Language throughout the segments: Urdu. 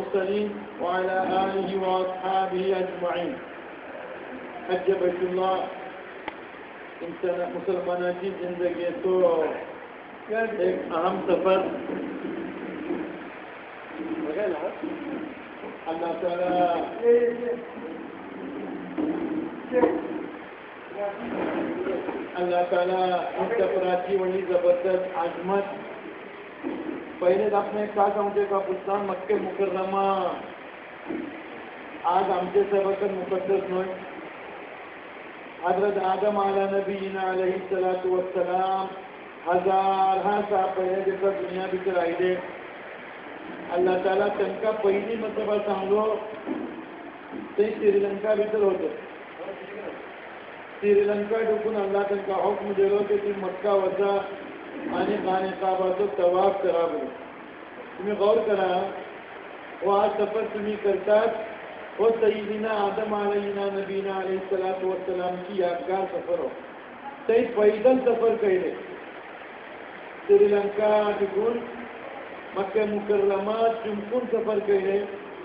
المرسلين وعلى آله وأصحابه أجمعين. حج بیت اللہ مسلمانوں کی زندگی تو ایک اہم سفر. اللہ تعالیٰ ان سفراتی بڑی زبردست عظمت. پہلے آپ نے کہا تھا مجھے پاکستان مکہ مکرمہ آج آمچے سبقت مقدس نوئی. حضرت آدم علیہ نبینا علیہ السلام ہزارہ سال پہلے جیسا دنیا بھی چلائی دے. اللہ تعالیٰ تنکا پہلی مرتبہ ساملو سری لنکا بھی چل ہوتے. سری لنکا ڈکن اللہ تنکا حکم دے لو کہ تم مکہ وزا آنے خانے کعبہ تو طواف کرا بولو. تمہیں غور کرا وہ آج سفر تمہیں کرتا وہ سیدنا آدم علیہ نبینا علیہ السلام کی یادگار سفر ہو. صحیح پیدل سفر کہے سری لنکا ڈکن مکہ مکرمہ چمکن سفر کہے.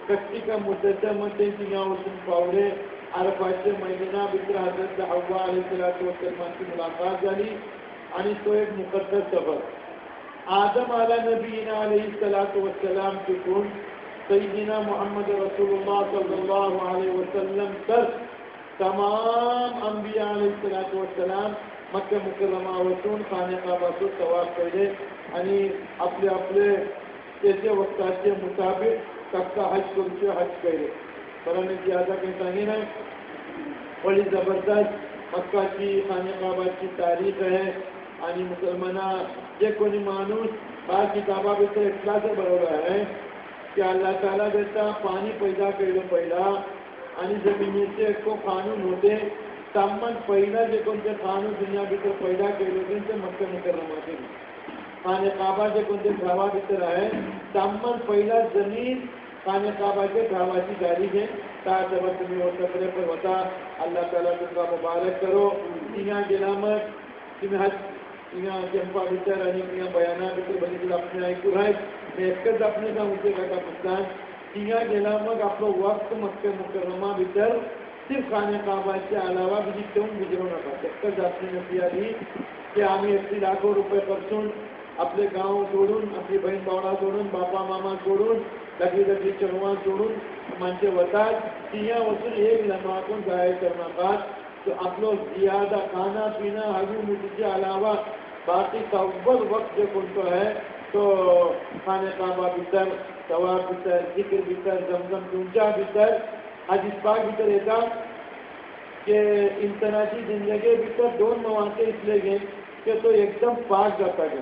کشتی کا مدت مدین تیاں وسن پاوڑے عرفات مہینہ بکر حضرت حوا علیہ السلام کی ملاقات جالی یعنی تو ایک مقدس سفر. آدم علیہ نبینا علیہ السلام کے کن سیدنا محمد رسول اللہ صلی اللہ علیہ وسلم تک تمام انبیاء علیہ السلام مکہ مکرمہ وسون خانہ کعبہ کو طواف کرے. یعنی اپنے کیسے وقتات کے مطابق سب کا حج کرتے حج کرے. برہنے زیادہ کہتا ہی نہیں. بڑی زبردست مکہ کی خانہ کعبہ کی تاریخ ہے. یعنی مسلمانہ یہ کوئی مانوس بعض کتابہ بھی تو اطلاع سے بڑھ رہا ہے کہ اللہ تعالیٰ دیتا پانی پیدا کرے پہلا یعنی زمینی سے کو قانون ہوتے تمام پہلا جو کون سے قانون دنیا بھیتر پیدا کرے دن سے مکہ مکرمہ کے خانہ کعبہ جو کون سے گھاوا بھیتر ہے تمام پہلا زمین خانہ کعبہ کے گھاوا کی جاری ہے. تا جب تمہیں اور سفرے پر ہوتا اللہ تعالیٰ تم کا مبارک کرو. تیاں گلامت تمہیں حج تیاں جمپا بھیتر تیاں بیانہ بھیتر بنی دل اپنے آئی کو ہے میں ایک اپنے کا مجھے کہتا پاکستان تیاں گلامت اپنا وقت مکہ مکرمہ بھیتر صرف خانہ کعبہ کے علاوہ بھی کیوں گزرو نہ پاتے. ایک اپنے نصیحہ دی کہ ہمیں 80 لاکھ روپے پرسون اپنے گاؤں چھوڑوں اپنی بہن باوڑا چھوڑوں باپا ماما چھوڑوں لگی چنوان چھوڑوں منچے وطا تیاں وصول ایک لمحہ کو ضائع کرنا پاس تو اپنا زیادہ کھانا پینا حجو مجھے کے علاوہ باقی اول وقت جو کن تو ہے تو خانہ کعبہ بھیتر طواف بھیتر ذکر بھیتر زمزم چونچا بھیتر حج پاک بھیتر ایسا کہ انساناتی زندگی بھیتر دون مواقع اس لئے گئے کہ تو ایک دم پاک جاتا گئے.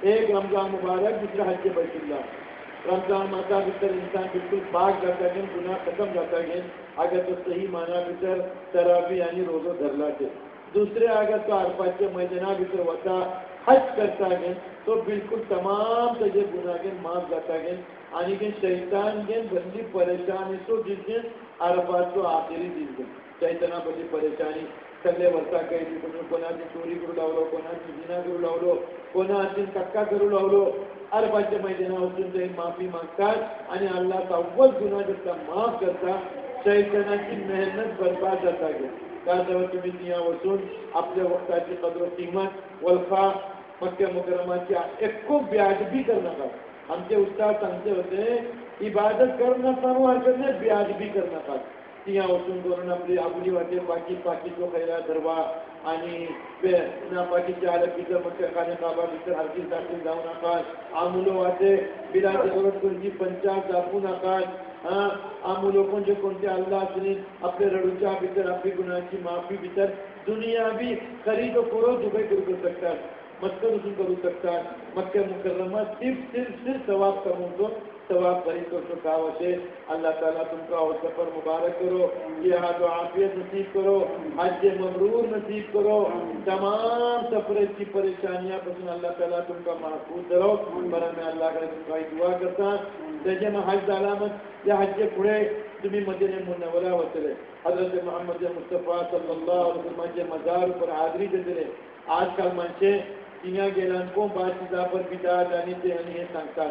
ایک رمضان مبارک دوسرا حج بیت اللہ. رمضان ماتا بھیتر انسان بالکل پاک جاتا گئے گناہ ختم جاتا گئے اگر تو صحیح معنی بھیتر تراویح یعنی روزو دھرلا کے. دوسرے اگر تو عرفات کے میدانہ بھیتر ہوتا حج کرتا گئے تو بالکل تمام تجھے گناہ گئے معاف جاتا گئے. یعنی کہ شیطان گئے بندی پریشانی تو جس گئے عرفات تو آخری دن گئے شیطانہ بندی پریشانی کلے ورسا کہی دی کونا دن چوری کرو لاولو کونا دن زنا کرو لاولو کونا دن ککا کرو لاولو عرفات کے میدانہ حسن سے معافی مانگتا یعنی اللہ کا اول گناہ جب کا معاف کرتا شیطانہ کی محنت برباد جاتا گیا. کہا جب تمہیں دیا وصول اپنے وقتات کی قدر و قیمت والخواہ مکہ مکرمہ کی ایک کو بیاج بھی کرنا تھا. ہم سے استاد سمجھے ہوتے ہیں عبادت کرنا سنوار کرنے بیاج بھی کرنا تھا. تیاں وصول دونوں اپنی ابلی واتے پاکی پاکی کو خیرہ دروا آنی نا پاکی چالک بیتر مکہ خانہ کعبہ بیتر ہر چیز داخل داؤن آقاد آمولو واتے بلا ضرورت کنجی پنچاک داپون آقاد آمولو کن جو کنتے اللہ سنین اپنے رڑوچا بیتر اپنی گناہ کی معافی بیتر دنیا بھی خرید و کرو دبئی کر سکتا ہے مکہ رسول کرو سکتا ہے. مکہ مکرمہ صرف ثواب کروں تو ثواب خرید کر سکھاوہ سے اللہ تعالیٰ تم کا اور سفر مبارک کرو. جہاد و عافیت نصیب کرو. حج مبرور نصیب کرو. تمام سفر کی پریشانیاں پسند اللہ تعالیٰ تم کا محفوظ کرو. برہ میں اللہ کا تم کا دعا کرتا جیسے میں حج علامت یا حج پڑے تمہیں مدینہ منورہ وصلے حضرت محمد مصطفیٰ صلی اللہ علیہ وسلم مزار پر حاضری دے دے. آج کل منچے تیاں گیلان کو بات چیزا پر بیدار جانی سے ہنی ہے سانکار